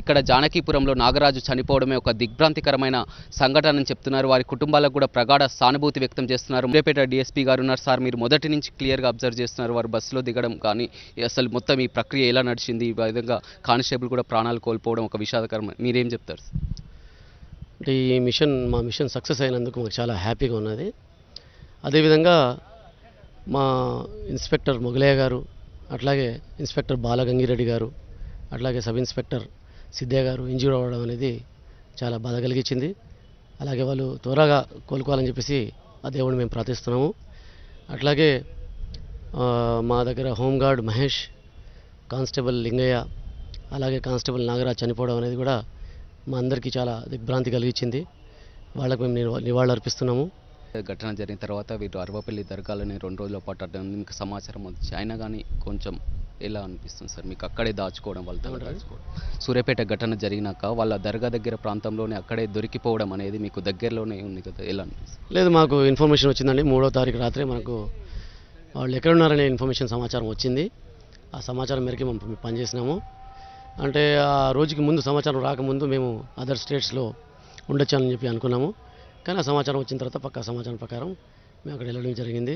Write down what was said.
ఇక్కడ జానకీపురంలో నాగరాజు చనిపోవడమే ఒక దిగ్భ్రాంతికరమైన సంఘటన అని చెప్తున్నారు. వారి కుటుంబాలకు కూడా ప్రగాఢ సానుభూతి వ్యక్తం చేస్తున్నారు. సూర్యాపేట డీఎస్పీ గారు ఉన్నారు. సార్, మీరు మొదటి నుంచి క్లియర్గా అబ్జర్వ్ చేస్తున్నారు. వారు బస్సులో దిగడం కానీ అసలు మొత్తం ఈ ప్రక్రియ ఎలా నడిచింది, ఈ విధంగా కానిస్టేబుల్ కూడా ప్రాణాలు కోల్పోవడం ఒక విషాదకరం. మీరేం చెప్తారు? అంటే మా మిషన్ సక్సెస్ అయినందుకు మాకు చాలా హ్యాపీగా ఉన్నది. అదేవిధంగా మా ఇన్స్పెక్టర్ మొగలయ్య గారు, అట్లాగే ఇన్స్పెక్టర్ బాలగంగిరెడ్డి గారు, అట్లాగే సబ్ ఇన్స్పెక్టర్ సిద్ధయ్య గారు ఇంజ్యూర్ అవ్వడం అనేది చాలా బాధ కలిగించింది. అలాగే వాళ్ళు త్వరగా కోలుకోవాలని చెప్పేసి ఆ దేవుడిని మేము ప్రార్థిస్తున్నాము. అట్లాగే మా దగ్గర హోంగార్డ్ మహేష్, కానిస్టేబుల్ లింగయ్య, అలాగే కానిస్టేబుల్ నాగరాజ్ చనిపోవడం అనేది కూడా మా అందరికీ చాలా దిగ్భ్రాంతి కలిగించింది. వాళ్ళకు మేము నివాళులు అర్పిస్తున్నాము. ఘటన జరిగిన తర్వాత వీరు అరవపల్లి దర్గాలని 2 రోజుల పాటు అడ్డం మీకు సమాచారం వచ్చి అయినా కానీ కొంచెం ఎలా అనిపిస్తుంది సార్ మీకు అక్కడే దాచుకోవడం, వాళ్ళతో దాచుకోవడం? సూర్యాపేట ఘటన జరిగినాక వాళ్ళ దర్గా దగ్గర ప్రాంతంలోనే అక్కడే దొరికిపోవడం అనేది మీకు దగ్గరలోనే ఉంది కదా, ఎలా అనిపిస్తుంది? లేదు, మాకు ఇన్ఫర్మేషన్ వచ్చిందండి. 3వ తారీఖు రాత్రి మనకు వాళ్ళు ఎక్కడున్నారనే ఇన్ఫర్మేషన్ సమాచారం వచ్చింది. ఆ సమాచారం మేరకు మేము పనిచేసినాము. అంటే ఆ రోజుకి ముందు సమాచారం రాకముందు మేము అదర్ స్టేట్స్లో ఉండొచ్చానని చెప్పి అనుకున్నాము. కానీ ఆ సమాచారం వచ్చిన తర్వాత పక్కా సమాచారం ప్రకారం మేము అక్కడ వెళ్ళడం జరిగింది.